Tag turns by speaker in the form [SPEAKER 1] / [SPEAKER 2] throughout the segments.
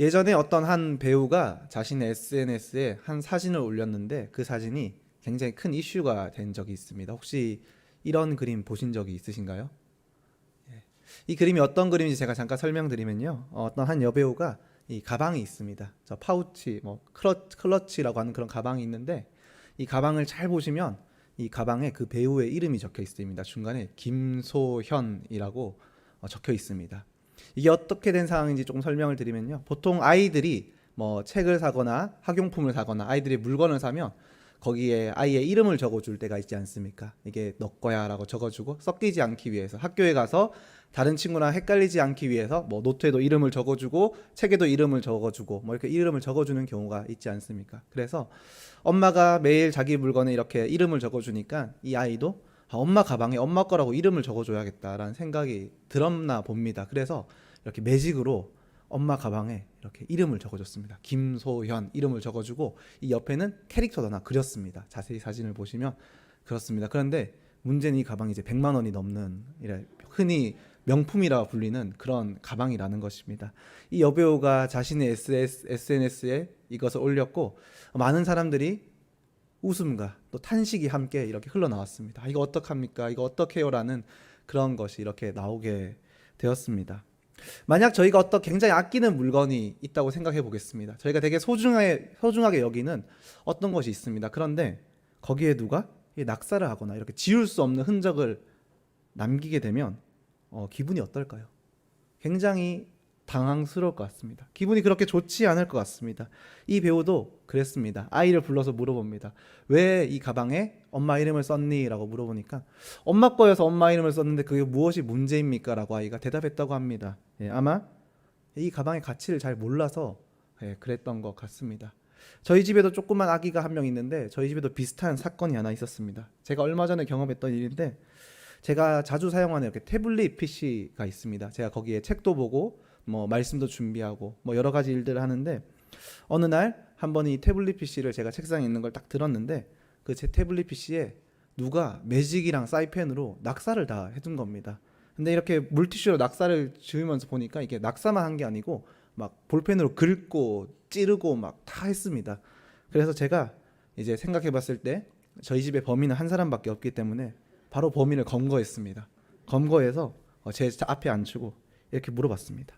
[SPEAKER 1] 예전에 어떤 한 배우가 자신의 SNS에 한 사진을 올렸는데 그 사진이 굉장히 큰 이슈가 된 적이 있습니다. 혹시 이런 그림 보신 적이 있으신가요? 이 그림이 어떤 그림인지 제가 잠깐 설명드리면요. 어떤 한 여배우가 이 가방이 있습니다. 저 파우치, 뭐 클러치라고 하는 그런 가방이 있는데 이 가방을 잘 보시면 이 가방에 그 배우의 이름이 적혀 있습니다. 중간에 김소현이라고 적혀 있습니다. 이게 어떻게 된 상황인지 조금 설명을 드리면요. 보통 아이들이 뭐 책을 사거나 학용품을 사거나 아이들이 물건을 사면 거기에 아이의 이름을 적어줄 때가 있지 않습니까? 이게 너 거야라고 적어주고 섞이지 않기 위해서 학교에 가서 다른 친구랑 헷갈리지 않기 위해서 뭐 노트에도 이름을 적어주고 책에도 이름을 적어주고 뭐 이렇게 이름을 적어주는 경우가 있지 않습니까? 그래서 엄마가 매일 자기 물건에 이렇게 이름을 적어주니까 이 아이도 엄마 가방에 엄마 거라고 이름을 적어줘야겠다라는 생각이 들었나 봅니다. 그래서 이렇게 매직으로 엄마 가방에 이렇게 이름을 적어줬습니다. 김소현 이름을 적어주고 이 옆에는 캐릭터도 하나 그렸습니다. 자세히 사진을 보시면 그렇습니다. 그런데 문제는 이 가방이 이제 100만 원이 넘는 흔히 명품이라 불리는 그런 가방이라는 것입니다. 이 여배우가 자신의 SNS에 이것을 올렸고 많은 사람들이 웃음과 또 탄식이 함께 이렇게 흘러나왔습니다. 이거 어떡합니까? 이거 어떡해요라는 그런 것이 이렇게 나오게 되었습니다. 만약 저희가 어떤 굉장히 아끼는 물건이 있다고 생각해 보겠습니다. 저희가 되게 소중하게 여기는 어떤 것이 있습니다. 그런데 거기에 누가 낙사를 하거나 이렇게 지울 수 없는 흔적을 남기게 되면 기분이 어떨까요? 굉장히 당황스러울 것 같습니다. 기분이 그렇게 좋지 않을 것 같습니다. 이 배우도 그랬습니다. 아이를 불러서 물어봅니다. 왜 이 가방에 엄마 이름을 썼니? 라고 물어보니까 엄마 거여서 엄마 이름을 썼는데 그게 무엇이 문제입니까? 라고 아이가 대답했다고 합니다. 아마 이 가방의 가치를 잘 몰라서 그랬던 것 같습니다. 저희 집에도 조그만 아기가 한 명 있는데 저희 집에도 비슷한 사건이 하나 있었습니다. 제가 얼마 전에 경험했던 일인데 제가 자주 사용하는 이렇게 태블릿 PC가 있습니다. 제가 거기에 책도 보고 뭐 말씀도 준비하고 뭐 여러 가지 일들을 하는데 어느 날 한번 이 태블릿 PC를 제가 책상에 있는 걸 딱 들었는데 그 제 태블릿 PC에 누가 매직이랑 사이펜으로 낙사를 다 해둔 겁니다. 근데 이렇게 물티슈로 낙사를 지우면서 보니까 이게 낙사만 한 게 아니고 막 볼펜으로 긁고 찌르고 막 다 했습니다. 그래서 제가 이제 생각해 봤을 때 저희 집에 범인은 한 사람밖에 없기 때문에 바로 범인을 검거했습니다. 검거해서 제 앞에 앉히고 이렇게 물어봤습니다.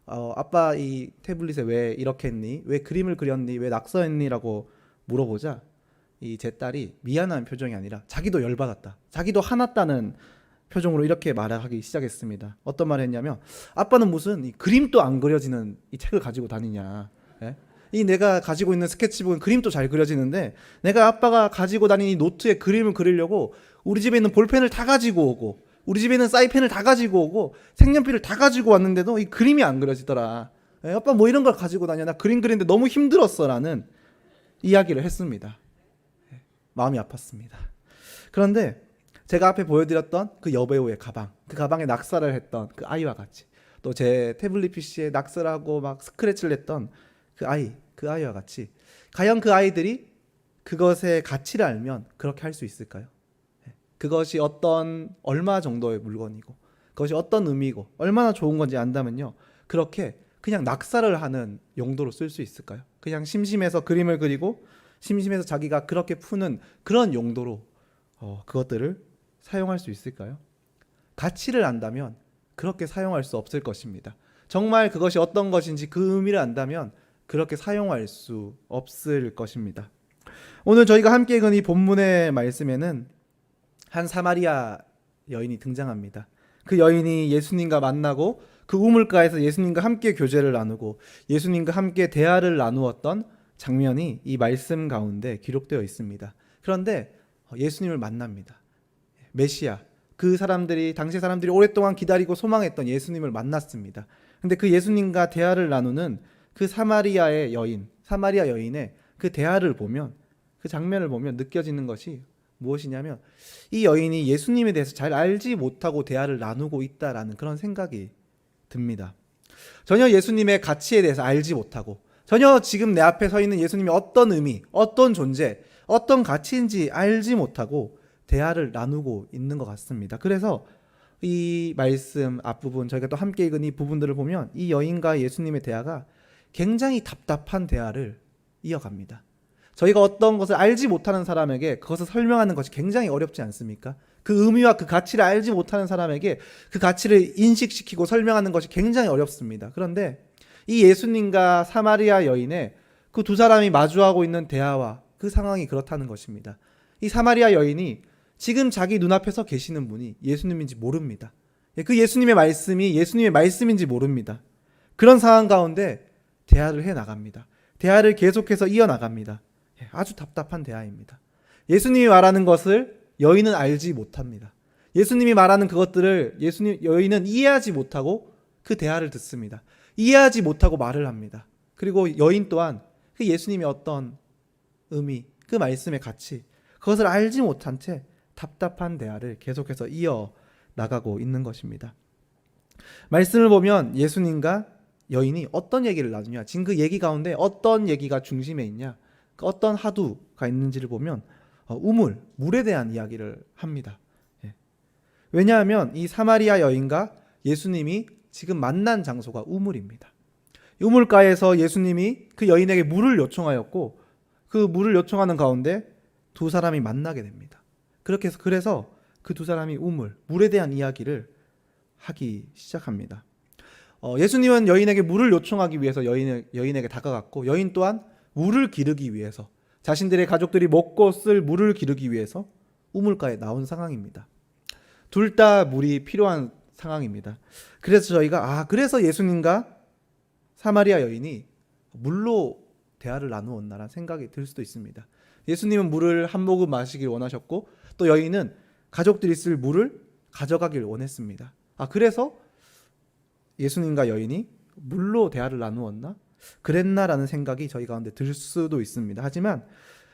[SPEAKER 1] 아빠 이 태블릿에 왜 이렇게 했니? 왜 그림을 그렸니? 왜 낙서했니? 라고 물어보자 이 제 딸이 미안한 표정이 아니라 자기도 열받았다. 자기도 화났다는 표정으로 이렇게 말하기 시작했습니다. 어떤 말을 했냐면 아빠는 무슨 이 그림도 안 그려지는 이 책을 가지고 다니냐. 예? 이 내가 가지고 있는 스케치북은 그림도 잘 그려지는데 내가 아빠가 가지고 다니는 이 노트에 그림을 그리려고 우리 집에 있는 볼펜을 다 가지고 오고 우리 집에 있는 사이펜을 다 가지고 오고 색연필을 다 가지고 왔는데도 이 그림이 안 그려지더라. 아빠 뭐 이런 걸 가지고 다녀? 나 그림 그리는데 너무 힘들었어 라는 이야기를 했습니다. 마음이 아팠습니다. 그런데 제가 앞에 보여드렸던 그 여배우의 가방, 그 가방에 낙서를 했던 그 아이와 같이 또 제 태블릿 PC에 낙서를 하고 막 스크래치를 했던 그 아이와 같이 과연 그 아이들이 그것의 가치를 알면 그렇게 할 수 있을까요? 그것이 얼마 정도의 물건이고 그것이 어떤 의미고 얼마나 좋은 건지 안다면요 그렇게 그냥 낙사를 하는 용도로 쓸 수 있을까요? 그냥 심심해서 그림을 그리고 심심해서 자기가 그렇게 푸는 그런 용도로 그것들을 사용할 수 있을까요? 가치를 안다면 그렇게 사용할 수 없을 것입니다. 정말 그것이 어떤 것인지 그 의미를 안다면 그렇게 사용할 수 없을 것입니다. 오늘 저희가 함께 읽은 이 본문의 말씀에는 한 사마리아 여인이 등장합니다. 그 여인이 예수님과 만나고 그 우물가에서 예수님과 함께 교제를 나누고 예수님과 함께 대화를 나누었던 장면이 이 말씀 가운데 기록되어 있습니다. 그런데 예수님을 만납니다. 메시아, 당시 사람들이 오랫동안 기다리고 소망했던 예수님을 만났습니다. 근데 그 예수님과 대화를 나누는 그 사마리아 여인의 그 대화를 보면 그 장면을 보면 느껴지는 것이 무엇이냐면 이 여인이 예수님에 대해서 잘 알지 못하고 대화를 나누고 있다라는 그런 생각이 듭니다. 전혀 예수님의 가치에 대해서 알지 못하고 전혀 지금 내 앞에 서 있는 예수님이 어떤 의미, 어떤 존재, 어떤 가치인지 알지 못하고 대화를 나누고 있는 것 같습니다. 그래서 이 말씀 앞부분 저희가 또 함께 읽은 이 부분들을 보면 이 여인과 예수님의 대화가 굉장히 답답한 대화를 이어갑니다. 저희가 어떤 것을 알지 못하는 사람에게 그것을 설명하는 것이 굉장히 어렵지 않습니까? 그 의미와 그 가치를 알지 못하는 사람에게 그 가치를 인식시키고 설명하는 것이 굉장히 어렵습니다. 그런데 이 예수님과 사마리아 여인의 그 두 사람이 마주하고 있는 대화와 그 상황이 그렇다는 것입니다. 이 사마리아 여인이 지금 자기 눈앞에서 계시는 분이 예수님인지 모릅니다. 그 예수님의 말씀이 예수님의 말씀인지 모릅니다. 그런 상황 가운데 대화를 해 나갑니다. 대화를 계속해서 이어나갑니다. 아주 답답한 대화입니다. 예수님이 말하는 것을 여인은 알지 못합니다. 예수님이 말하는 그것들을 여인은 이해하지 못하고 그 대화를 듣습니다. 이해하지 못하고 말을 합니다. 그리고 여인 또한 그 예수님의 어떤 의미, 그 말씀의 가치, 그것을 알지 못한 채 답답한 대화를 계속해서 이어나가고 있는 것입니다. 말씀을 보면 예수님과 여인이 어떤 얘기를 나누냐, 지금 그 얘기 가운데 어떤 얘기가 중심에 있냐, 어떤 화두가 있는지를 보면 물에 대한 이야기를 합니다. 왜냐하면 이 사마리아 여인과 예수님이 지금 만난 장소가 우물입니다. 우물가에서 예수님이 그 여인에게 물을 요청하였고 그 물을 요청하는 가운데 두 사람이 만나게 됩니다. 그래서 그 두 사람이 물에 대한 이야기를 하기 시작합니다. 예수님은 여인에게 물을 요청하기 위해서 여인에게 다가갔고 여인 또한 물을 기르기 위해서 자신들의 가족들이 먹고 쓸 물을 기르기 위해서 우물가에 나온 상황입니다. 둘 다 물이 필요한 상황입니다. 그래서 그래서 예수님과 사마리아 여인이 물로 대화를 나누었나라는 생각이 들 수도 있습니다. 예수님은 물을 한 모금 마시길 원하셨고 또 여인은 가족들이 쓸 물을 가져가길 원했습니다. 그래서 예수님과 여인이 물로 대화를 나누었나? 그랬나라는 생각이 저희 가운데 들 수도 있습니다. 하지만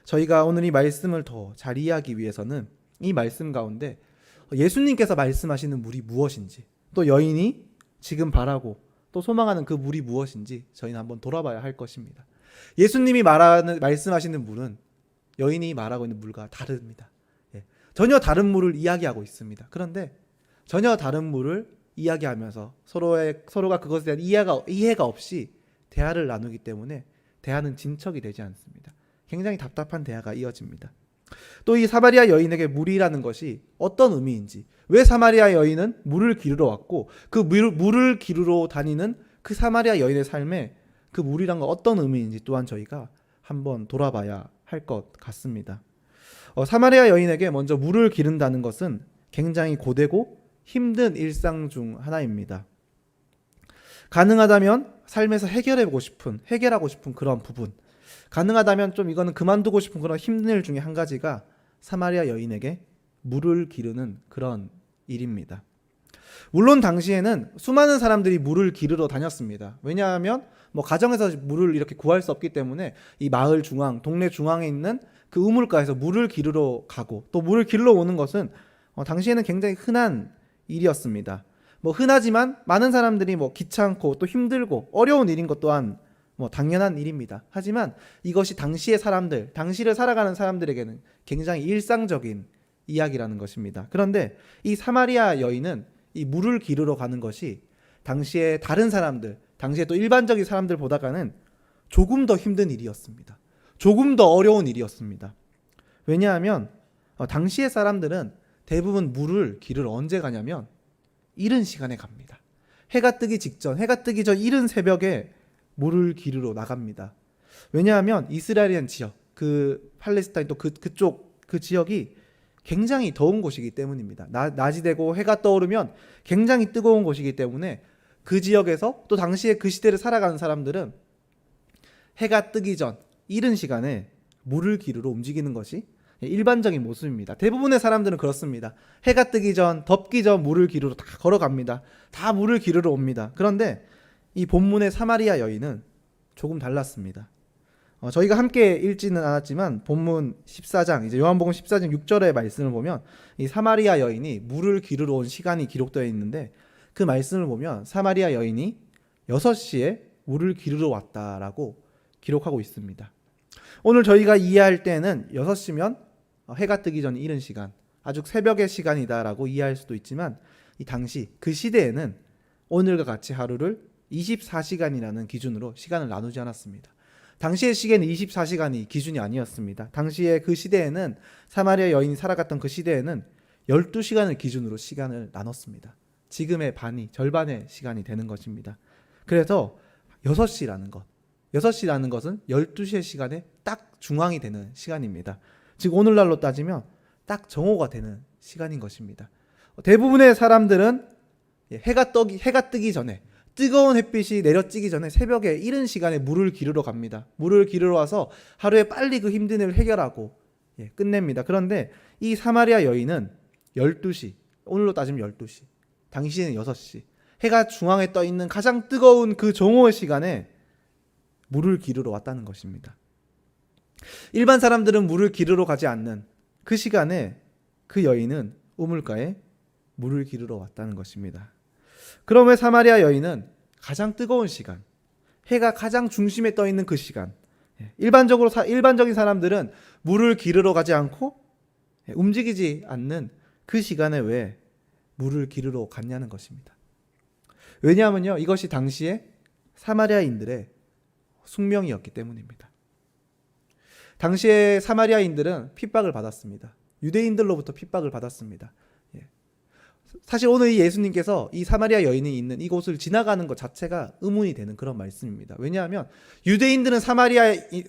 [SPEAKER 1] 저희가 오늘 이 말씀을 더 잘 이해하기 위해서는 이 말씀 가운데 예수님께서 말씀하시는 물이 무엇인지 또 여인이 지금 바라고 또 소망하는 그 물이 무엇인지 저희는 한번 돌아봐야 할 것입니다. 예수님이 말씀하시는 물은 여인이 말하고 있는 물과 다릅니다. 전혀 다른 물을 이야기하고 있습니다. 그런데 전혀 다른 물을 이야기하면서 서로가 그것에 대한 이해가 없이 대화를 나누기 때문에 대화는 진척이 되지 않습니다. 굉장히 답답한 대화가 이어집니다. 또 이 사마리아 여인에게 물이라는 것이 어떤 의미인지, 왜 사마리아 여인은 물을 기르러 왔고 그 물을 기르러 다니는 그 사마리아 여인의 삶에 그 물이란 건 어떤 의미인지 또한 저희가 한번 돌아봐야 할 것 같습니다. 사마리아 여인에게 먼저 물을 기른다는 것은 굉장히 고되고 힘든 일상 중 하나입니다. 가능하다면 삶에서 해결하고 싶은 그런 부분, 가능하다면 좀 이거는 그만두고 싶은 그런 힘든 일 중에 한 가지가 사마리아 여인에게 물을 기르는 그런 일입니다. 물론 당시에는 수많은 사람들이 물을 기르러 다녔습니다. 왜냐하면 가정에서 물을 이렇게 구할 수 없기 때문에 이 마을 중앙, 동네 중앙에 있는 그 우물가에서 물을 기르러 가고 또 물을 기르러 오는 것은 당시에는 굉장히 흔한 일이었습니다. 흔하지만 많은 사람들이 귀찮고 또 힘들고 어려운 일인 것 또한 당연한 일입니다. 하지만 이것이 당시의 사람들, 당시를 살아가는 사람들에게는 굉장히 일상적인 이야기라는 것입니다. 그런데 이 사마리아 여인은 이 물을 기르러 가는 것이 당시의 다른 사람들, 당시의 또 일반적인 사람들보다는 조금 더 힘든 일이었습니다. 조금 더 어려운 일이었습니다. 왜냐하면 당시의 사람들은 대부분 물을 기르러 언제 가냐면 이른 시간에 갑니다. 해가 뜨기 전 이른 새벽에 물을 기르러 나갑니다. 왜냐하면 이스라엘이라는 지역, 그 팔레스타인 또 그쪽 그 지역이 굉장히 더운 곳이기 때문입니다. 낮이 되고 해가 떠오르면 굉장히 뜨거운 곳이기 때문에 그 지역에서 또 당시에 그 시대를 살아가는 사람들은 해가 뜨기 전 이른 시간에 물을 기르러 움직이는 것이 일반적인 모습입니다. 대부분의 사람들은 그렇습니다. 해가 뜨기 전, 덥기 전 물을 기르러 다 걸어갑니다. 다 물을 기르러 옵니다. 그런데 이 본문의 사마리아 여인은 조금 달랐습니다. 저희가 함께 읽지는 않았지만 본문 14장, 이제 요한복음 14장 6절의 말씀을 보면 이 사마리아 여인이 물을 기르러 온 시간이 기록되어 있는데 그 말씀을 보면 사마리아 여인이 6시에 물을 기르러 왔다라고 기록하고 있습니다. 오늘 저희가 이해할 때는 6시면 해가 뜨기 전 이른 시간, 아주 새벽의 시간이다라고 이해할 수도 있지만 이 당시 그 시대에는 오늘과 같이 하루를 24시간이라는 기준으로 시간을 나누지 않았습니다. 당시의 시계는 24시간이 기준이 아니었습니다. 당시에 그 시대에는 사마리아 여인이 살아갔던 그 시대에는 12시간을 기준으로 시간을 나눴습니다. 지금의 절반의 시간이 되는 것입니다. 그래서 6시라는 것은 12시의 시간에 딱 중앙이 되는 시간입니다. 즉 오늘날로 따지면 딱 정오가 되는 시간인 것입니다. 대부분의 사람들은 해가 뜨기 전에, 뜨거운 햇빛이 내려지기 전에 새벽에 이른 시간에 물을 기르러 갑니다. 물을 기르러 와서 하루에 빨리 그 힘든 일을 해결하고 끝냅니다. 그런데 이 사마리아 여인은 12시, 오늘로 따지면 12시, 당시에는 6시, 해가 중앙에 떠 있는 가장 뜨거운 그 정오의 시간에 물을 기르러 왔다는 것입니다. 일반 사람들은 물을 기르러 가지 않는 그 시간에 그 여인은 우물가에 물을 기르러 왔다는 것입니다. 그러면 사마리아 여인은 가장 뜨거운 시간, 해가 가장 중심에 떠 있는 그 시간, 일반적인 사람들은 물을 기르러 가지 않고 움직이지 않는 그 시간에 왜 물을 기르러 갔냐는 것입니다. 왜냐하면요, 이것이 당시에 사마리아인들의 숙명이었기 때문입니다. 당시에 사마리아인들은 핍박을 받았습니다. 유대인들로부터 핍박을 받았습니다. 사실 오늘 이 예수님께서 이 사마리아 여인이 있는 이곳을 지나가는 것 자체가 의문이 되는 그런 말씀입니다. 왜냐하면 유대인들은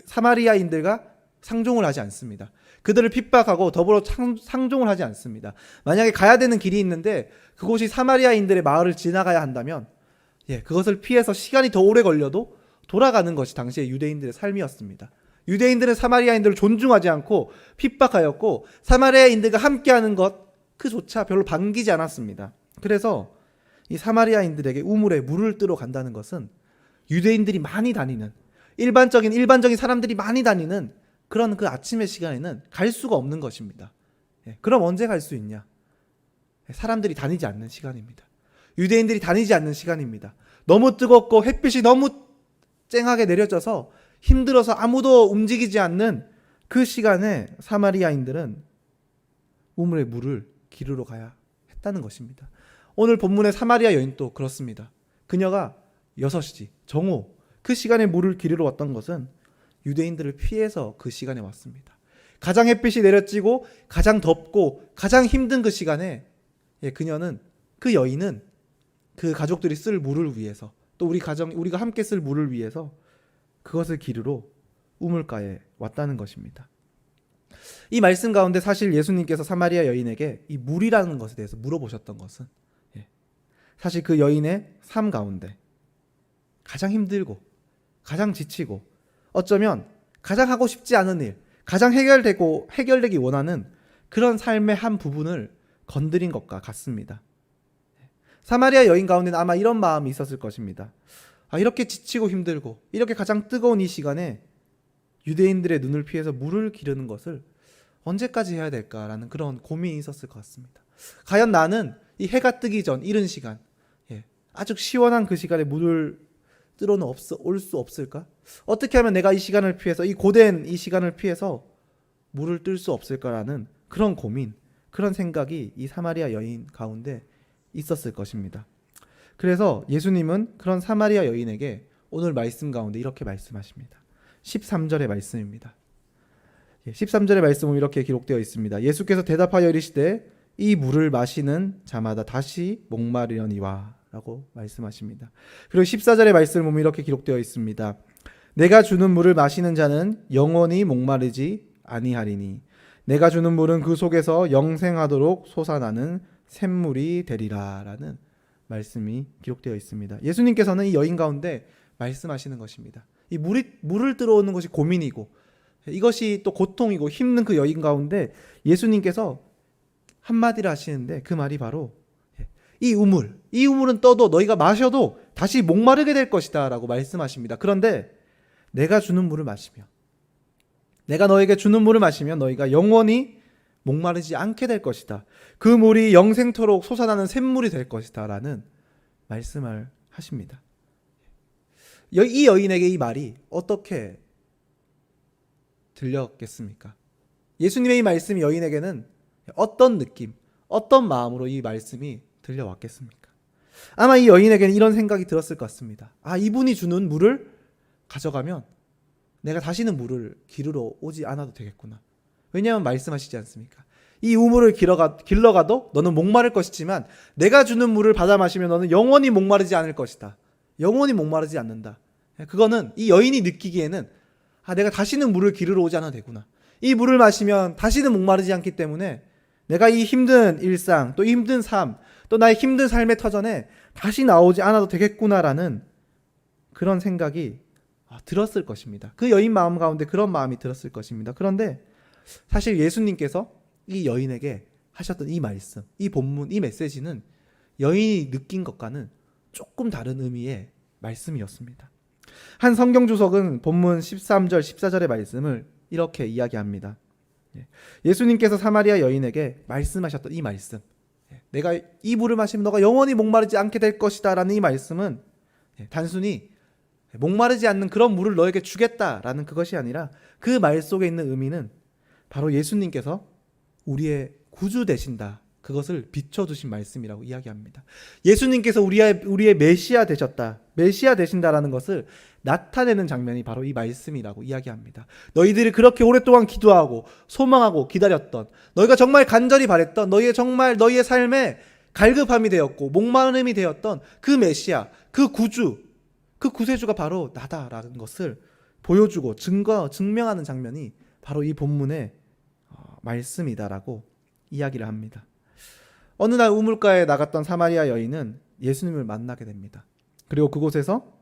[SPEAKER 1] 사마리아인들과 상종을 하지 않습니다. 그들을 핍박하고 더불어 상종을 하지 않습니다. 만약에 가야 되는 길이 있는데 그곳이 사마리아인들의 마을을 지나가야 한다면 그것을 피해서 시간이 더 오래 걸려도 돌아가는 것이 당시의 유대인들의 삶이었습니다. 유대인들은 사마리아인들을 존중하지 않고 핍박하였고 사마리아인들과 함께하는 것 그조차 별로 반기지 않았습니다. 그래서 이 사마리아인들에게 우물에 물을 뜨러 간다는 것은 유대인들이 많이 다니는 일반적인 사람들이 많이 다니는 그런 그 아침의 시간에는 갈 수가 없는 것입니다. 그럼 언제 갈 수 있냐? 사람들이 다니지 않는 시간입니다. 유대인들이 다니지 않는 시간입니다. 너무 뜨겁고 햇빛이 너무 쨍하게 내려져서 힘들어서 아무도 움직이지 않는 그 시간에 사마리아인들은 우물에 물을 기르러 가야 했다는 것입니다. 오늘 본문의 사마리아 여인도 그렇습니다. 그녀가 6시, 정오, 그 시간에 물을 기르러 왔던 것은 유대인들을 피해서 그 시간에 왔습니다. 가장 햇빛이 내려지고 가장 덥고 가장 힘든 그 시간에 그 여인은 그 가족들이 쓸 물을 위해서 또 우리가 함께 쓸 물을 위해서 그것을 기르러 우물가에 왔다는 것입니다. 이 말씀 가운데 사실 예수님께서 사마리아 여인에게 이 물이라는 것에 대해서 물어보셨던 것은 사실 그 여인의 삶 가운데 가장 힘들고 가장 지치고 어쩌면 가장 하고 싶지 않은 일, 가장 해결되기 원하는 그런 삶의 한 부분을 건드린 것과 같습니다. 사마리아 여인 가운데는 아마 이런 마음이 있었을 것입니다. 이렇게 지치고 힘들고 이렇게 가장 뜨거운 이 시간에 유대인들의 눈을 피해서 물을 기르는 것을 언제까지 해야 될까라는 그런 고민이 있었을 것 같습니다. 과연 나는 이 해가 뜨기 전 이른 시간, 아주 시원한 그 시간에 물을 뜨러는 올 수 없을까? 어떻게 하면 내가 이 시간을 피해서 이 고된 이 시간을 피해서 물을 뜰 수 없을까라는 그런 고민, 그런 생각이 이 사마리아 여인 가운데 있었을 것입니다. 그래서 예수님은 그런 사마리아 여인에게 오늘 말씀 가운데 이렇게 말씀하십니다. 13절의 말씀입니다. 13절의 말씀은 이렇게 기록되어 있습니다. 예수께서 대답하여 이르시되 이 물을 마시는 자마다 다시 목마르려니와 라고 말씀하십니다. 그리고 14절의 말씀을 보면 이렇게 기록되어 있습니다. 내가 주는 물을 마시는 자는 영원히 목마르지 아니하리니 내가 주는 물은 그 속에서 영생하도록 솟아나는 샘물이 되리라 라는 말씀이 기록되어 있습니다. 예수님께서는 이 여인 가운데 말씀하시는 것입니다. 이 물을 들어오는 것이 고민이고 이것이 또 고통이고 힘든 그 여인 가운데 예수님께서 한마디를 하시는데 그 말이 바로 이 우물은 떠도 너희가 마셔도 다시 목마르게 될 것이다 라고 말씀하십니다. 그런데 내가 너에게 주는 물을 마시면 너희가 영원히 목마르지 않게 될 것이다. 그 물이 영생토록 솟아나는 샘물이 될 것이다 라는 말씀을 하십니다. 이 여인에게 이 말이 어떻게 들렸겠습니까? 예수님의 이 말씀이 여인에게는 어떤 느낌, 어떤 마음으로 이 말씀이 들려왔겠습니까? 아마 이 여인에게는 이런 생각이 들었을 것 같습니다. 아, 이분이 주는 물을 가져가면 내가 다시는 물을 기르러 오지 않아도 되겠구나. 왜냐하면 말씀하시지 않습니까? 이 우물을 길러가도 너는 목마를 것이지만 내가 주는 물을 받아 마시면 너는 영원히 목마르지 않을 것이다. 영원히 목마르지 않는다. 그거는 이 여인이 느끼기에는 아, 내가 다시는 물을 기르러 오지 않아도 되구나. 이 물을 마시면 다시는 목마르지 않기 때문에 내가 이 힘든 일상, 또 힘든 삶, 또 나의 힘든 삶의 터전에 다시 나오지 않아도 되겠구나라는 그런 생각이 들었을 것입니다. 그 여인 마음 가운데 그런 마음이 들었을 것입니다. 그런데 사실 예수님께서 이 여인에게 하셨던 이 말씀, 이 본문, 이 메시지는 여인이 느낀 것과는 조금 다른 의미의 말씀이었습니다. 한 성경 주석은 본문 13절, 14절의 말씀을 이렇게 이야기합니다. 예수님께서 사마리아 여인에게 말씀하셨던 이 말씀, 내가 이 물을 마시면 너가 영원히 목마르지 않게 될 것이다 라는 이 말씀은 단순히 목마르지 않는 그런 물을 너에게 주겠다라는 그것이 아니라 그 말 속에 있는 의미는 바로 예수님께서 우리의 구주 되신다, 그것을 비춰주신 말씀이라고 이야기합니다. 예수님께서 우리의 메시아 되셨다, 메시아 되신다라는 것을 나타내는 장면이 바로 이 말씀이라고 이야기합니다. 너희들이 그렇게 오랫동안 기도하고 소망하고 기다렸던, 너희가 정말 간절히 바랬던, 너희의 삶에 갈급함이 되었고 목마름이 되었던 그 메시아, 그 구주, 그 구세주가 바로 나다라는 것을 보여주고 증명하는 장면이 바로 이 본문의 말씀이다라고 이야기를 합니다. 어느 날 우물가에 나갔던 사마리아 여인은 예수님을 만나게 됩니다. 그리고 그곳에서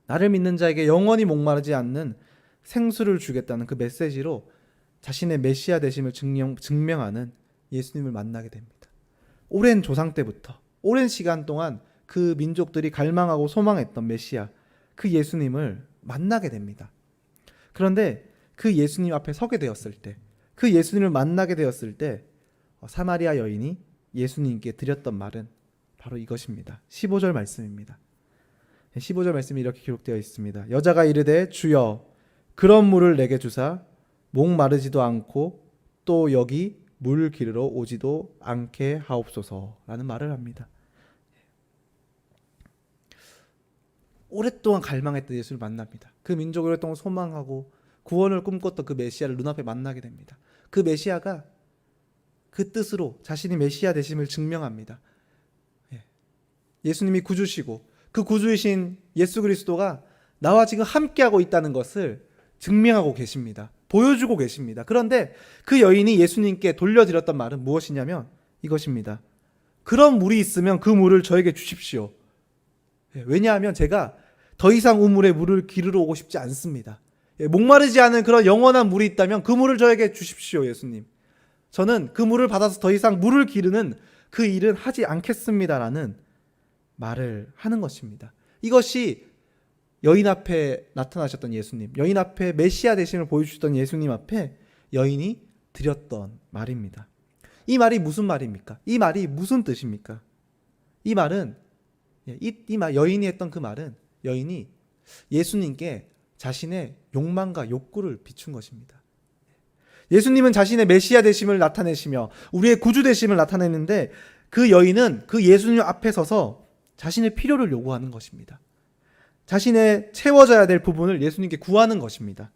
[SPEAKER 1] 나를 믿는 자에게 영원히 목마르지 않는 생수를 주겠다는 그 메시지로 자신의 메시아 되심을 증명하는 예수님을 만나게 됩니다. 오랜 조상 때부터 오랜 시간 동안 그 민족들이 갈망하고 소망했던 메시아, 그 예수님을 만나게 됩니다. 그런데 그 예수님 앞에 서게 되었을 때, 그 예수님을 만나게 되었을 때 사마리아 여인이 예수님께 드렸던 말은 바로 이것입니다. 15절 말씀입니다. 15절 말씀이 이렇게 기록되어 있습니다. 여자가 이르되 주여 그런 물을 내게 주사 목마르지도 않고 또 여기 물 기르러 오지도 않게 하옵소서라는 말을 합니다. 오랫동안 갈망했던 예수를 만납니다. 그 민족을 오랫동안 소망하고 구원을 꿈꿨던 그 메시아를 눈앞에 만나게 됩니다. 그 메시아가 그 뜻으로 자신이 메시아 되심을 증명합니다. 예수님이 구주시고 그 구주이신 예수 그리스도가 나와 지금 함께하고 있다는 것을 증명하고 계십니다. 보여주고 계십니다. 그런데 그 여인이 예수님께 돌려드렸던 말은 무엇이냐면 이것입니다. 그런 물이 있으면 그 물을 저에게 주십시오. 왜냐하면 제가 더 이상 우물에 물을 기르러 오고 싶지 않습니다. 목마르지 않은 그런 영원한 물이 있다면 그 물을 저에게 주십시오, 예수님. 저는 그 물을 받아서 더 이상 물을 기르는 그 일은 하지 않겠습니다라는 말을 하는 것입니다. 이것이 여인 앞에 나타나셨던 예수님, 여인 앞에 메시아 되심을 보여주셨던 예수님 앞에 여인이 드렸던 말입니다. 이 말이 무슨 말입니까? 이 말이 무슨 뜻입니까? 이 말은 여인이 했던 그 말은 여인이 예수님께 자신의 욕망과 욕구를 비춘 것입니다. 예수님은 자신의 메시아 되심을 나타내시며 우리의 구주 되심을 나타내는데 그 여인은 그 예수님 앞에 서서 자신의 필요를 요구하는 것입니다. 자신의 채워져야 될 부분을 예수님께 구하는 것입니다.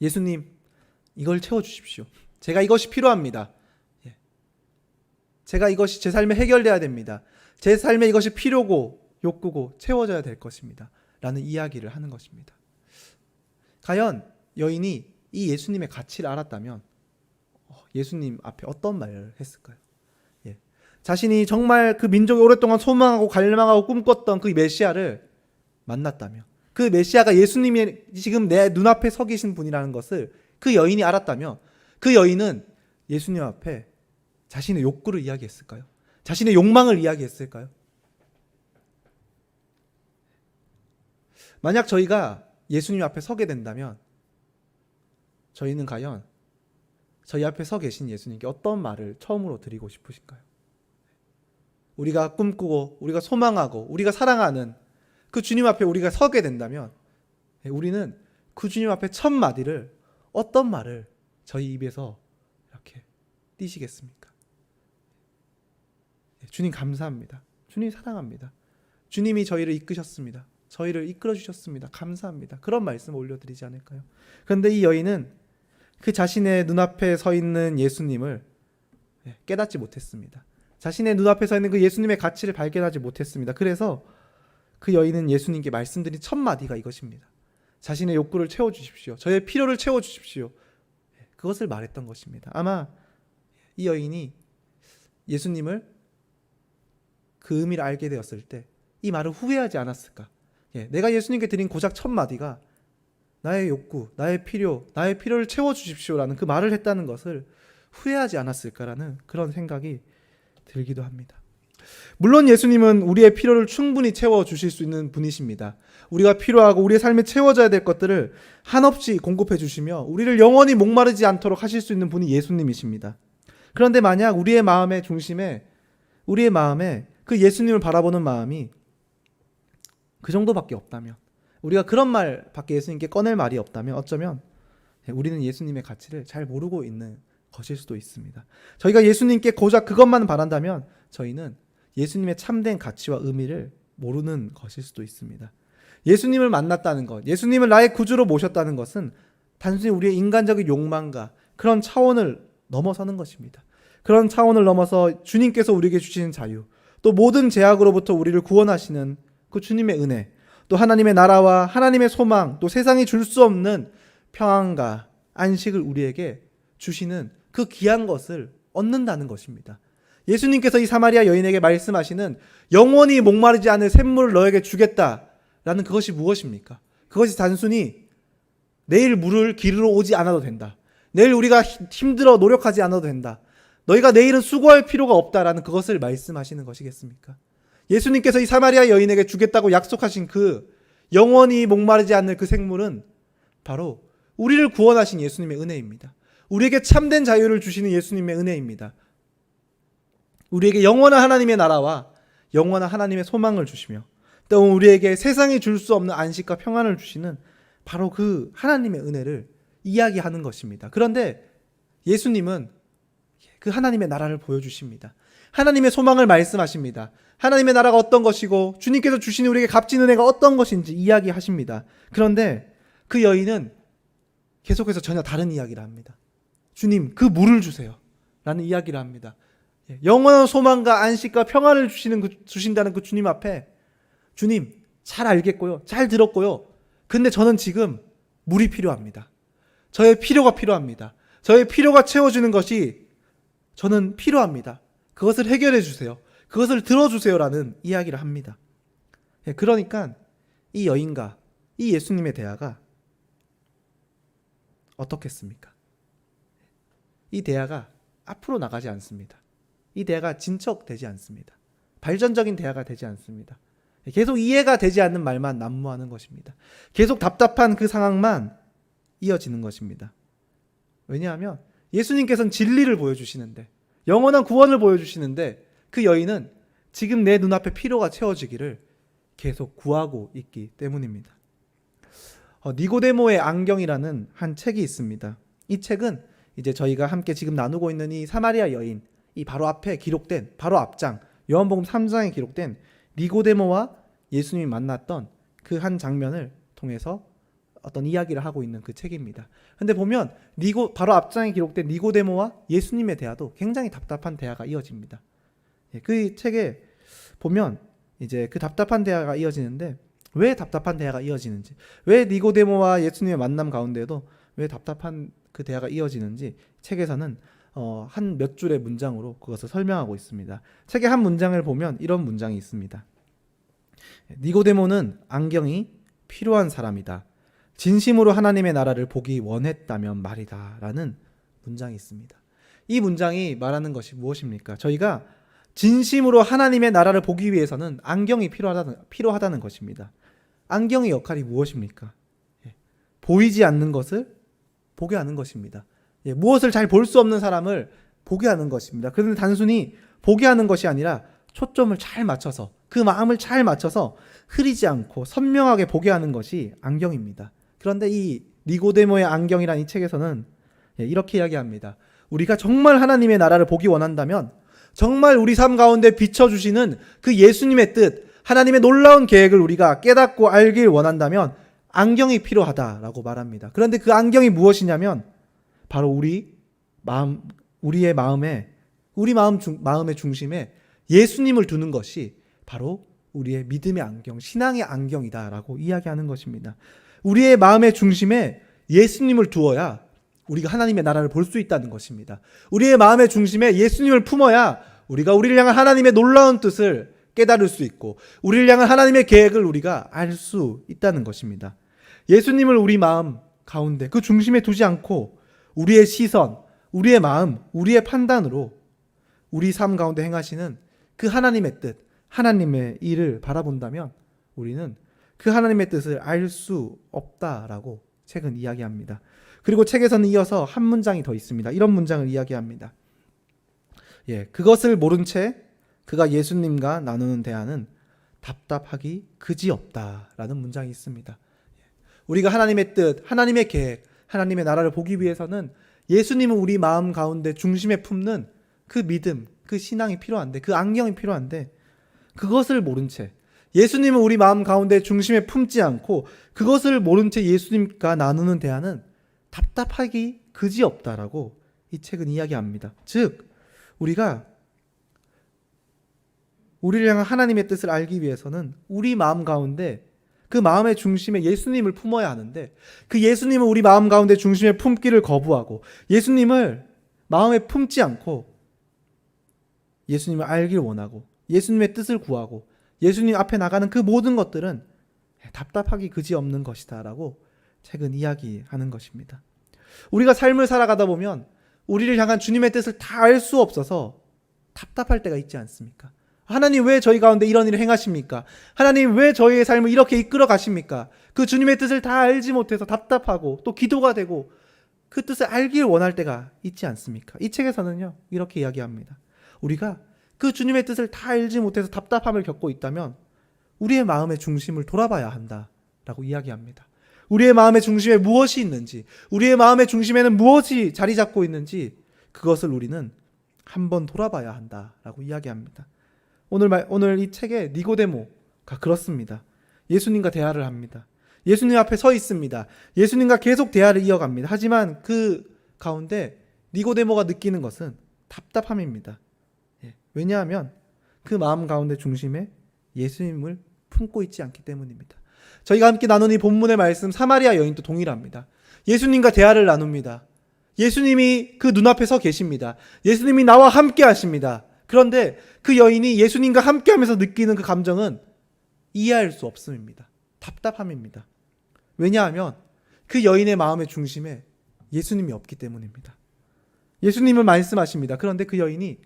[SPEAKER 1] 예수님, 이걸 채워주십시오. 제가 이것이 필요합니다. 제가 이것이 제 삶에 해결돼야 됩니다. 제 삶에 이것이 필요고 욕구고 채워져야 될 것입니다. 라는 이야기를 하는 것입니다. 과연 여인이 이 예수님의 가치를 알았다면 예수님 앞에 어떤 말을 했을까요? 자신이 정말 그 민족이 오랫동안 소망하고 갈망하고 꿈꿨던 그 메시아를 만났다면, 그 메시아가 예수님이 지금 내 눈앞에 서 계신 분이라는 것을 그 여인이 알았다면 그 여인은 예수님 앞에 자신의 욕구를 이야기했을까요? 자신의 욕망을 이야기했을까요? 만약 저희가 예수님 앞에 서게 된다면 저희는 과연 저희 앞에 서 계신 예수님께 어떤 말을 처음으로 드리고 싶으신가요? 우리가 꿈꾸고 우리가 소망하고 우리가 사랑하는 그 주님 앞에 우리가 서게 된다면 우리는 그 주님 앞에 첫 마디를 어떤 말을 저희 입에서 이렇게 띄시겠습니까? 주님 감사합니다. 주님 사랑합니다. 주님이 저희를 이끄셨습니다. 저희를 이끌어 주셨습니다. 감사합니다. 그런 말씀을 올려드리지 않을까요? 그런데 이 여인은 그 자신의 눈앞에 서 있는 예수님을 깨닫지 못했습니다. 자신의 눈앞에 서 있는 그 예수님의 가치를 발견하지 못했습니다. 그래서 그 여인은 예수님께 말씀드린 첫 마디가 이것입니다. 자신의 욕구를 채워주십시오. 저의 필요를 채워주십시오. 그것을 말했던 것입니다. 아마 이 여인이 예수님을 그 의미를 알게 되었을 때 이 말을 후회하지 않았을까? 내가 예수님께 드린 고작 첫 마디가 나의 욕구, 나의 필요를 채워주십시오라는 그 말을 했다는 것을 후회하지 않았을까라는 그런 생각이 들기도 합니다. 물론 예수님은 우리의 필요를 충분히 채워주실 수 있는 분이십니다. 우리가 필요하고 우리의 삶에 채워져야 될 것들을 한없이 공급해 주시며 우리를 영원히 목마르지 않도록 하실 수 있는 분이 예수님이십니다. 그런데 만약 우리의 마음의 중심에, 우리의 마음에 그 예수님을 바라보는 마음이 그 정도밖에 없다면, 우리가 그런 말밖에 예수님께 꺼낼 말이 없다면 어쩌면 우리는 예수님의 가치를 잘 모르고 있는 것일 수도 있습니다. 저희가 예수님께 고작 그것만 바란다면 저희는 예수님의 참된 가치와 의미를 모르는 것일 수도 있습니다. 예수님을 만났다는 것, 예수님을 나의 구주로 모셨다는 것은 단순히 우리의 인간적인 욕망과 그런 차원을 넘어서는 것입니다. 그런 차원을 넘어서 주님께서 우리에게 주시는 자유, 또 모든 죄악으로부터 우리를 구원하시는 그 주님의 은혜, 또 하나님의 나라와 하나님의 소망, 또 세상이 줄 수 없는 평안과 안식을 우리에게 주시는 그 귀한 것을 얻는다는 것입니다. 예수님께서 이 사마리아 여인에게 말씀하시는 영원히 목마르지 않을 샘물을 너에게 주겠다라는 그것이 무엇입니까? 그것이 단순히 내일 물을 기르러 오지 않아도 된다. 내일 우리가 힘들어 노력하지 않아도 된다. 너희가 내일은 수고할 필요가 없다라는 그것을 말씀하시는 것이겠습니까? 예수님께서 이 사마리아 여인에게 주겠다고 약속하신 그 영원히 목마르지 않는 그 생물은 바로 우리를 구원하신 예수님의 은혜입니다. 우리에게 참된 자유를 주시는 예수님의 은혜입니다. 우리에게 영원한 하나님의 나라와 영원한 하나님의 소망을 주시며 또 우리에게 세상이 줄 수 없는 안식과 평안을 주시는 바로 그 하나님의 은혜를 이야기하는 것입니다. 그런데 예수님은 그 하나님의 나라를 보여주십니다. 하나님의 소망을 말씀하십니다. 하나님의 나라가 어떤 것이고 주님께서 주시는 우리에게 값진 은혜가 어떤 것인지 이야기하십니다. 그런데 그 여인은 계속해서 전혀 다른 이야기를 합니다. 주님, 그 물을 주세요 라는 이야기를 합니다. 영원한 소망과 안식과 평안을 주신다는 그 주님 앞에 주님, 잘 알겠고요, 잘 들었고요, 근데 저는 지금 물이 필요합니다. 저의 필요가 필요합니다. 저의 필요가 채워주는 것이 저는 필요합니다. 그것을 해결해 주세요. 그것을 들어주세요라는 이야기를 합니다. 그러니까 이 여인과 이 예수님의 대화가 어떻겠습니까? 이 대화가 앞으로 나가지 않습니다. 이 대화가 진척되지 않습니다. 발전적인 대화가 되지 않습니다. 계속 이해가 되지 않는 말만 난무하는 것입니다. 계속 답답한 그 상황만 이어지는 것입니다. 왜냐하면 예수님께서는 진리를 보여주시는데, 영원한 구원을 보여주시는데 그 여인은 지금 내 눈앞에 필요가 채워지기를 계속 구하고 있기 때문입니다. 니고데모의 안경이라는 한 책이 있습니다. 이 책은 이제 저희가 함께 지금 나누고 있는 이 사마리아 여인, 이 바로 앞에 기록된, 바로 앞장 요한복음 3장에 기록된 니고데모와 예수님이 만났던 그 한 장면을 통해서 어떤 이야기를 하고 있는 그 책입니다. 근데 보면 바로 앞장에 기록된 니고데모와 예수님의 대화도 굉장히 답답한 대화가 이어집니다. 그 책에 보면 이제 그 답답한 대화가 이어지는데, 왜 답답한 대화가 이어지는지, 왜 니고데모와 예수님의 만남 가운데에도 왜 답답한 그 대화가 이어지는지 책에서는 한 몇 줄의 문장으로 그것을 설명하고 있습니다. 책의 한 문장을 보면 이런 문장이 있습니다. 니고데모는 안경이 필요한 사람이다. 진심으로 하나님의 나라를 보기 원했다면 말이다 라는 문장이 있습니다. 이 문장이 말하는 것이 무엇입니까? 저희가 진심으로 하나님의 나라를 보기 위해서는 안경이 필요하다는 것입니다. 안경의 역할이 무엇입니까? 보이지 않는 것을 보게 하는 것입니다. 무엇을 잘 볼 수 없는 사람을 보게 하는 것입니다. 그런데 단순히 보게 하는 것이 아니라 초점을 잘 맞춰서, 그 마음을 잘 맞춰서 흐리지 않고 선명하게 보게 하는 것이 안경입니다. 그런데 이 니고데모의 안경이라는 이 책에서는 이렇게 이야기합니다. 우리가 정말 하나님의 나라를 보기 원한다면 정말 우리 삶 가운데 비춰주시는 그 예수님의 뜻, 하나님의 놀라운 계획을 우리가 깨닫고 알길 원한다면 안경이 필요하다라고 말합니다. 그런데 그 안경이 무엇이냐면 바로 우리의 마음의 중심에 예수님을 두는 것이 바로 우리의 믿음의 안경, 신앙의 안경이다라고 이야기하는 것입니다. 우리의 마음의 중심에 예수님을 두어야 우리가 하나님의 나라를 볼 수 있다는 것입니다. 우리의 마음의 중심에 예수님을 품어야 우리가 우리를 향한 하나님의 놀라운 뜻을 깨달을 수 있고 우리를 향한 하나님의 계획을 우리가 알 수 있다는 것입니다. 예수님을 우리 마음 가운데 그 중심에 두지 않고 우리의 시선, 우리의 마음, 우리의 판단으로 우리 삶 가운데 행하시는 그 하나님의 뜻, 하나님의 일을 바라본다면 우리는 그 하나님의 뜻을 알 수 없다라고 책은 이야기합니다. 그리고 책에서는 이어서 한 문장이 더 있습니다. 이런 문장을 이야기합니다. 그것을 모른 채 그가 예수님과 나누는 대화는 답답하기 그지없다라는 문장이 있습니다. 우리가 하나님의 뜻, 하나님의 계획, 하나님의 나라를 보기 위해서는 예수님은 우리 마음 가운데 중심에 품는 그 믿음, 그 신앙이 필요한데, 그 안경이 필요한데 그것을 모른 채 예수님은 우리 마음 가운데 중심에 품지 않고 그것을 모른 채 예수님과 나누는 대화는 답답하기 그지없다라고 이 책은 이야기합니다. 즉 우리가 우리를 향한 하나님의 뜻을 알기 위해서는 우리 마음 가운데 그 마음의 중심에 예수님을 품어야 하는데 그 예수님을 우리 마음 가운데 중심에 품기를 거부하고 예수님을 마음에 품지 않고 예수님을 알길 원하고 예수님의 뜻을 구하고 예수님 앞에 나가는 그 모든 것들은 답답하기 그지없는 것이다 라고 책은 이야기하는 것입니다. 우리가 삶을 살아가다 보면 우리를 향한 주님의 뜻을 다 알 수 없어서 답답할 때가 있지 않습니까? 하나님 왜 저희 가운데 이런 일을 행하십니까? 하나님 왜 저희의 삶을 이렇게 이끌어 가십니까? 그 주님의 뜻을 다 알지 못해서 답답하고 또 기도가 되고 그 뜻을 알길 원할 때가 있지 않습니까? 이 책에서는요 이렇게 이야기합니다. 우리가 그 주님의 뜻을 다 알지 못해서 답답함을 겪고 있다면 우리의 마음의 중심을 돌아봐야 한다라고 이야기합니다. 우리의 마음의 중심에 무엇이 있는지, 우리의 마음의 중심에는 무엇이 자리 잡고 있는지 그것을 우리는 한번 돌아봐야 한다라고 이야기합니다. 오늘 이 책에 니고데모가 그렇습니다. 예수님과 대화를 합니다. 예수님 앞에 서 있습니다. 예수님과 계속 대화를 이어갑니다. 하지만 그 가운데 니고데모가 느끼는 것은 답답함입니다. 왜냐하면 그 마음 가운데 중심에 예수님을 품고 있지 않기 때문입니다. 저희가 함께 나눈 이 본문의 말씀 사마리아 여인도 동일합니다. 예수님과 대화를 나눕니다. 예수님이 그 눈앞에 서 계십니다. 예수님이 나와 함께 하십니다. 그런데 그 여인이 예수님과 함께 하면서 느끼는 그 감정은 이해할 수 없음입니다. 답답함입니다. 왜냐하면 그 여인의 마음의 중심에 예수님이 없기 때문입니다. 예수님은 말씀하십니다. 그런데 그 여인이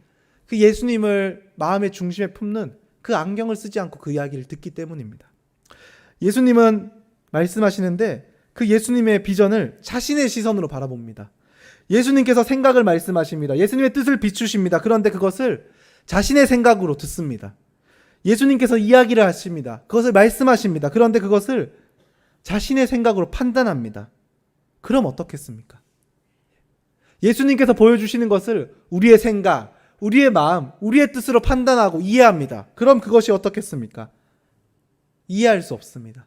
[SPEAKER 1] 그 예수님을 마음의 중심에 품는 그 안경을 쓰지 않고 그 이야기를 듣기 때문입니다. 예수님은 말씀하시는데 그 예수님의 비전을 자신의 시선으로 바라봅니다. 예수님께서 생각을 말씀하십니다. 예수님의 뜻을 비추십니다. 그런데 그것을 자신의 생각으로 듣습니다. 예수님께서 이야기를 하십니다. 그것을 말씀하십니다. 그런데 그것을 자신의 생각으로 판단합니다. 그럼 어떻겠습니까? 예수님께서 보여주시는 것을 우리의 생각, 우리의 마음, 우리의 뜻으로 판단하고 이해합니다. 그럼 그것이 어떻겠습니까? 이해할 수 없습니다.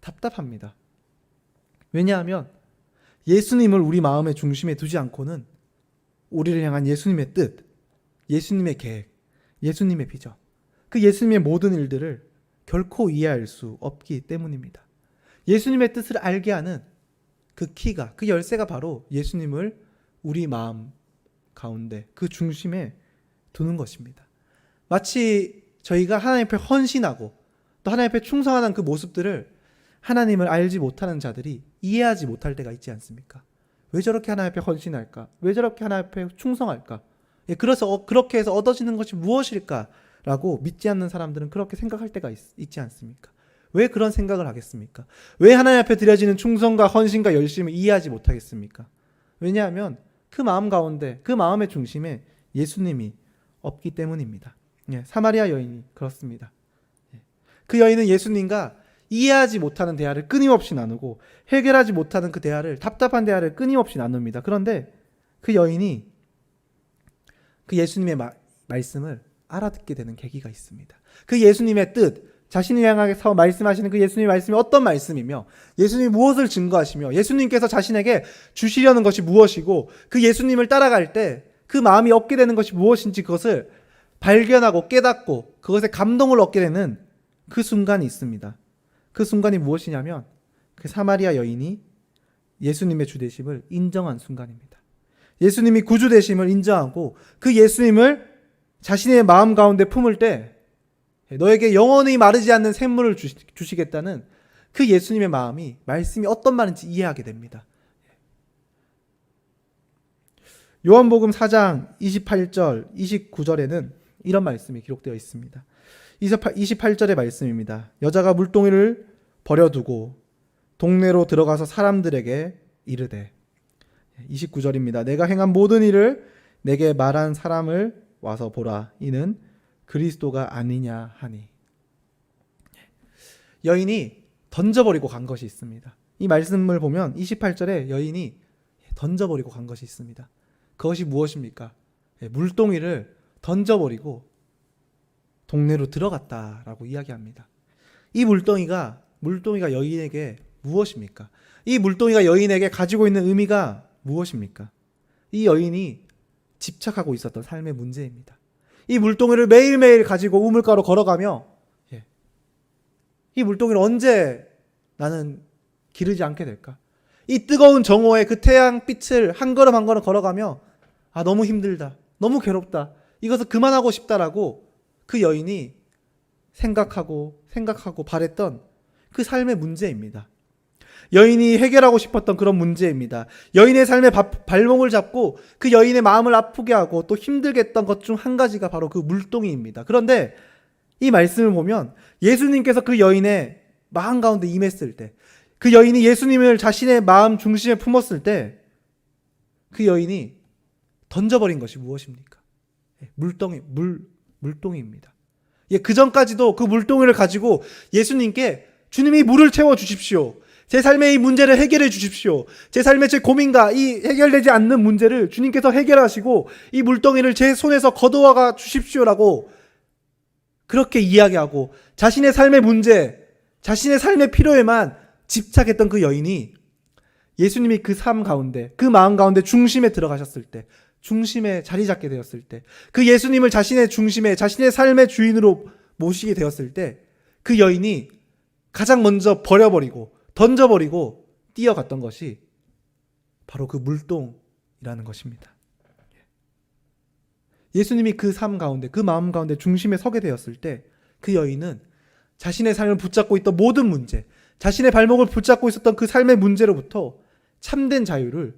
[SPEAKER 1] 답답합니다. 왜냐하면 예수님을 우리 마음의 중심에 두지 않고는 우리를 향한 예수님의 뜻, 예수님의 계획, 예수님의 비전, 그 예수님의 모든 일들을 결코 이해할 수 없기 때문입니다. 예수님의 뜻을 알게 하는 그 키가, 그 열쇠가 바로 예수님을 우리 마음 가운데 그 중심에 두는 것입니다. 마치 저희가 하나님 앞에 헌신하고 또 하나님 앞에 충성하는 그 모습들을 하나님을 알지 못하는 자들이 이해하지 못할 때가 있지 않습니까? 왜 저렇게 하나님 앞에 헌신할까? 왜 저렇게 하나님 앞에 충성할까? 그래서 그렇게 해서 얻어지는 것이 무엇일까? 라고 믿지 않는 사람들은 그렇게 생각할 때가 있지 않습니까? 왜 그런 생각을 하겠습니까? 왜 하나님 앞에 드려지는 충성과 헌신과 열심을 이해하지 못하겠습니까? 왜냐하면 그 마음 가운데, 그 마음의 중심에 예수님이 없기 때문입니다. 사마리아 여인이 그렇습니다. 그 여인은 예수님과 이해하지 못하는 대화를 끊임없이 나누고 해결하지 못하는 그 대화를, 답답한 대화를 끊임없이 나눕니다. 그런데 그 여인이 그 예수님의 말씀을 알아듣게 되는 계기가 있습니다. 그 예수님의 뜻, 자신을 향해서 말씀하시는 그 예수님의 말씀이 어떤 말씀이며 예수님이 무엇을 증거하시며 예수님께서 자신에게 주시려는 것이 무엇이고 그 예수님을 따라갈 때 그 마음이 얻게 되는 것이 무엇인지 그것을 발견하고 깨닫고 그것에 감동을 얻게 되는 그 순간이 있습니다. 그 순간이 무엇이냐면 그 사마리아 여인이 예수님의 주되심을 인정한 순간입니다. 예수님이 구주되심을 인정하고 그 예수님을 자신의 마음 가운데 품을 때 너에게 영원히 마르지 않는 샘물을 주시겠다는 그 예수님의 마음이 말씀이 어떤 말인지 이해하게 됩니다. 요한복음 4장 28절 29절에는 이런 말씀이 기록되어 있습니다. 28절의 말씀입니다. 여자가 물동이를 버려두고 동네로 들어가서 사람들에게 이르되 29절입니다. 내가 행한 모든 일을 내게 말한 사람을 와서 보라. 이는 그리스도가 아니냐 하니. 여인이 던져버리고 간 것이 있습니다. 이 말씀을 보면 28절에 여인이 던져버리고 간 것이 있습니다. 그것이 무엇입니까? 물동이를 던져버리고 동네로 들어갔다라고 이야기합니다. 이 물동이가 여인에게 무엇입니까? 이 물동이가 여인에게 가지고 있는 의미가 무엇입니까? 이 여인이 집착하고 있었던 삶의 문제입니다. 이 물동이를 매일매일 가지고 우물가로 걸어가며 이 물동이를 언제 나는 기르지 않게 될까? 이 뜨거운 정오에 그 태양빛을 한 걸음 한 걸음 걸어가며 너무 힘들다. 너무 괴롭다. 이것을 그만하고 싶다라고 그 여인이 생각하고 바랬던 그 삶의 문제입니다. 여인이 해결하고 싶었던 그런 문제입니다. 여인의 삶의 발목을 잡고 그 여인의 마음을 아프게 하고 또 힘들게 했던 것 중 한 가지가 바로 그 물동이입니다. 그런데 이 말씀을 보면 예수님께서 그 여인의 마음 가운데 임했을 때, 그 여인이 예수님을 자신의 마음 중심에 품었을 때 그 여인이 던져버린 것이 무엇입니까? 물동이입니다. 그 전까지도 그 물동이를 가지고 예수님께 주님이 물을 채워 주십시오. 제 삶의 이 문제를 해결해 주십시오. 제 삶의 제 고민과 이 해결되지 않는 문제를 주님께서 해결하시고 이 물동이를 제 손에서 거두어가 주십시오라고 그렇게 이야기하고 자신의 삶의 문제, 자신의 삶의 필요에만 집착했던 그 여인이 예수님이 그 삶 가운데, 그 마음 가운데 중심에 들어가셨을 때, 중심에 자리 잡게 되었을 때, 그 예수님을 자신의 중심에, 자신의 삶의 주인으로 모시게 되었을 때 그 여인이 가장 먼저 버려버리고 던져버리고 뛰어갔던 것이 바로 그 물동이라는 것입니다. 예수님이 그 삶 가운데, 그 마음 가운데 중심에 서게 되었을 때 그 여인은 자신의 삶을 붙잡고 있던 모든 문제, 자신의 발목을 붙잡고 있었던 그 삶의 문제로부터 참된 자유를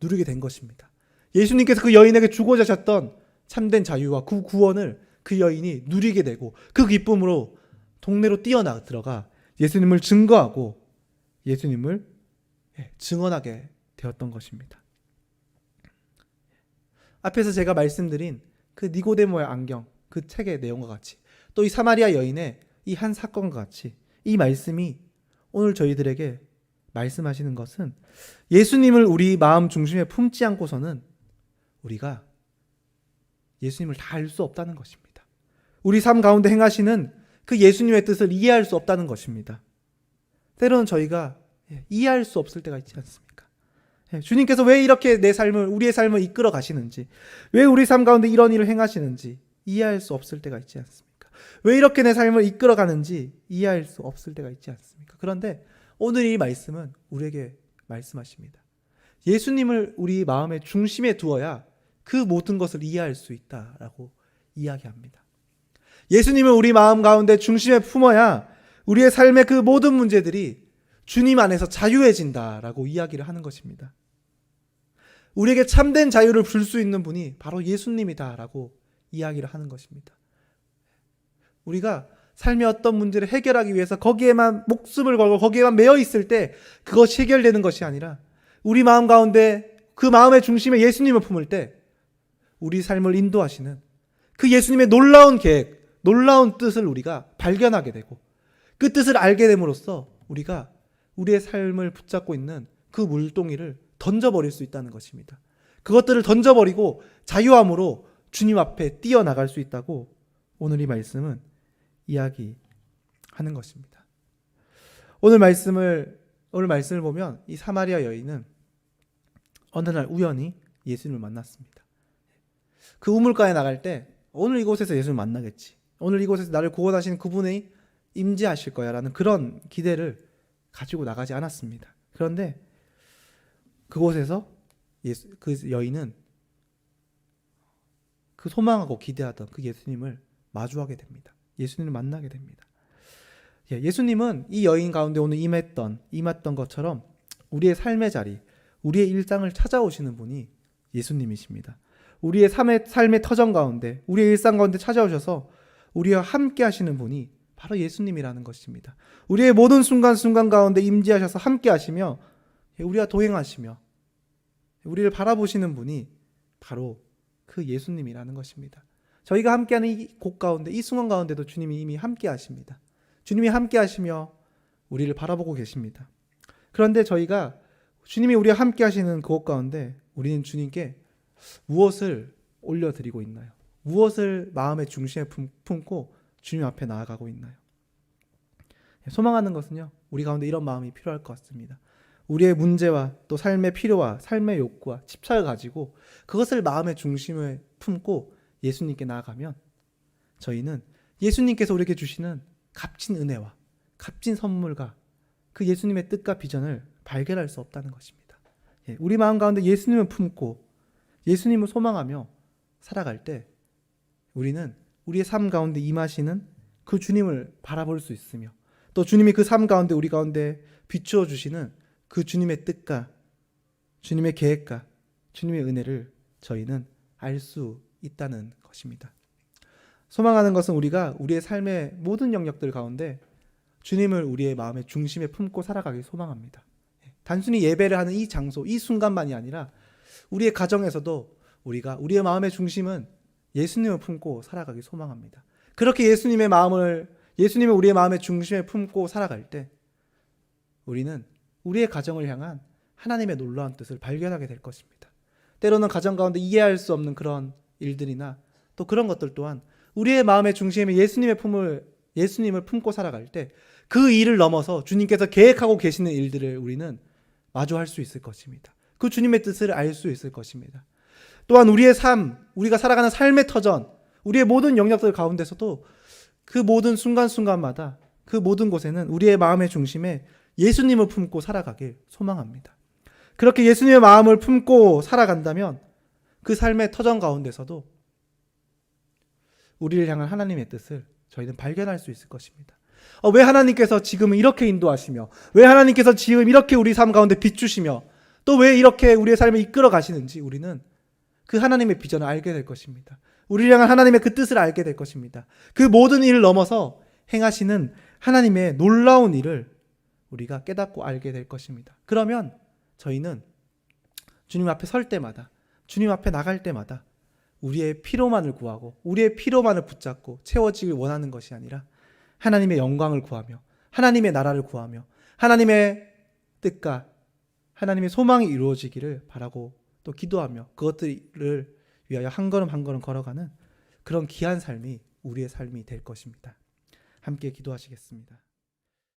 [SPEAKER 1] 누리게 된 것입니다. 예수님께서 그 여인에게 주고자 하셨던 참된 자유와 그 구원을 그 여인이 누리게 되고 그 기쁨으로 동네로 들어가 예수님을 증거하고 예수님을 증언하게 되었던 것입니다. 앞에서 제가 말씀드린 그 니고데모의 안경, 그 책의 내용과 같이 또 이 사마리아 여인의 이 한 사건과 같이 이 말씀이 오늘 저희들에게 말씀하시는 것은 예수님을 우리 마음 중심에 품지 않고서는 우리가 예수님을 다 알 수 없다는 것입니다. 우리 삶 가운데 행하시는 그 예수님의 뜻을 이해할 수 없다는 것입니다. 때로는 저희가 이해할 수 없을 때가 있지 않습니까? 주님께서 왜 이렇게 우리의 삶을 이끌어 가시는지, 왜 우리 삶 가운데 이런 일을 행하시는지 이해할 수 없을 때가 있지 않습니까? 왜 이렇게 내 삶을 이끌어 가는지 이해할 수 없을 때가 있지 않습니까? 그런데 오늘 이 말씀은 우리에게 말씀하십니다. 예수님을 우리 마음의 중심에 두어야 그 모든 것을 이해할 수 있다라고 이야기합니다. 예수님을 우리 마음 가운데 중심에 품어야 우리의 삶의 그 모든 문제들이 주님 안에서 자유해진다라고 이야기를 하는 것입니다. 우리에게 참된 자유를 줄 수 있는 분이 바로 예수님이다라고 이야기를 하는 것입니다. 우리가 삶의 어떤 문제를 해결하기 위해서 거기에만 목숨을 걸고 거기에만 매여 있을 때 그것이 해결되는 것이 아니라 우리 마음 가운데 그 마음의 중심에 예수님을 품을 때 우리 삶을 인도하시는 그 예수님의 놀라운 계획, 놀라운 뜻을 우리가 발견하게 되고 그 뜻을 알게 됨으로써 우리가 우리의 삶을 붙잡고 있는 그 물동이를 던져버릴 수 있다는 것입니다. 그것들을 던져버리고 자유함으로 주님 앞에 뛰어나갈 수 있다고 오늘 이 말씀은 이야기하는 것입니다. 오늘 말씀을 보면 이 사마리아 여인은 어느 날 우연히 예수님을 만났습니다. 그 우물가에 나갈 때 오늘 이곳에서 예수님을 만나겠지, 오늘 이곳에서 나를 구원하시는 그분이 임재하실 거야 라는 그런 기대를 가지고 나가지 않았습니다. 그런데 그곳에서 그 여인은 그 소망하고 기대하던 그 예수님을 마주하게 됩니다. 예수님을 만나게 됩니다. 예수님은 이 여인 가운데 오늘 임했던 것처럼 우리의 삶의 자리, 우리의 일상을 찾아오시는 분이 예수님이십니다. 우리의 삶의 터전 가운데, 우리의 일상 가운데 찾아오셔서 우리와 함께 하시는 분이 바로 예수님이라는 것입니다. 우리의 모든 순간순간 가운데 임재하셔서 함께 하시며 우리와 동행하시며 우리를 바라보시는 분이 바로 그 예수님이라는 것입니다. 저희가 함께하는 이 곳 가운데, 이 순간 가운데도 주님이 이미 함께 하십니다. 주님이 함께 하시며 우리를 바라보고 계십니다. 그런데 저희가 주님이 우리와 함께 하시는 그곳 가운데 우리는 주님께 무엇을 올려드리고 있나요? 무엇을 마음의 중심에 품고 주님 앞에 나아가고 있나요? 소망하는 것은요, 우리 가운데 이런 마음이 필요할 것 같습니다. 우리의 문제와 또 삶의 필요와 삶의 욕구와 집착을 가지고 그것을 마음의 중심에 품고 예수님께 나아가면 저희는 예수님께서 우리에게 주시는 값진 은혜와 값진 선물과 그 예수님의 뜻과 비전을 발견할 수 없다는 것입니다. 우리 마음 가운데 예수님을 품고 예수님을 소망하며 살아갈 때 우리는 우리의 삶 가운데 임하시는 그 주님을 바라볼 수 있으며 또 주님이 그 삶 가운데 우리 가운데 비추어 주시는 그 주님의 뜻과 주님의 계획과 주님의 은혜를 저희는 알 수 있다는 것입니다. 소망하는 것은 우리가 우리의 삶의 모든 영역들 가운데 주님을 우리의 마음의 중심에 품고 살아가길 소망합니다. 단순히 예배를 하는 이 장소, 이 순간만이 아니라 우리의 가정에서도 우리가 우리의 마음의 중심은 예수님을 품고 살아가길 소망합니다. 그렇게 예수님을 우리의 마음의 중심에 품고 살아갈 때 우리는 우리의 가정을 향한 하나님의 놀라운 뜻을 발견하게 될 것입니다. 때로는 가정 가운데 이해할 수 없는 그런 일들이나 또 그런 것들 또한 우리의 마음의 중심에 예수님을 품고 살아갈 때 그 일을 넘어서 주님께서 계획하고 계시는 일들을 우리는 마주할 수 있을 것입니다. 그 주님의 뜻을 알 수 있을 것입니다. 또한 우리의 삶, 우리가 살아가는 삶의 터전, 우리의 모든 영역들 가운데서도 그 모든 순간순간마다 그 모든 곳에는 우리의 마음의 중심에 예수님을 품고 살아가길 소망합니다. 그렇게 예수님의 마음을 품고 살아간다면 그 삶의 터전 가운데서도 우리를 향한 하나님의 뜻을 저희는 발견할 수 있을 것입니다. 왜 하나님께서 지금 이렇게 인도하시며 왜 하나님께서 지금 이렇게 우리 삶 가운데 비추시며 또 왜 이렇게 우리의 삶을 이끌어 가시는지 우리는 그 하나님의 비전을 알게 될 것입니다. 우리를 향한 하나님의 그 뜻을 알게 될 것입니다. 그 모든 일을 넘어서 행하시는 하나님의 놀라운 일을 우리가 깨닫고 알게 될 것입니다. 그러면 저희는 주님 앞에 설 때마다, 주님 앞에 나갈 때마다 우리의 피로만을 구하고 우리의 피로만을 붙잡고 채워지길 원하는 것이 아니라 하나님의 영광을 구하며 하나님의 나라를 구하며 하나님의 뜻과 하나님의 소망이 이루어지기를 바라고 또 기도하며 그것들을 위하여 한 걸음 한 걸음 걸어가는 그런 귀한 삶이 우리의 삶이 될 것입니다. 함께 기도하시겠습니다.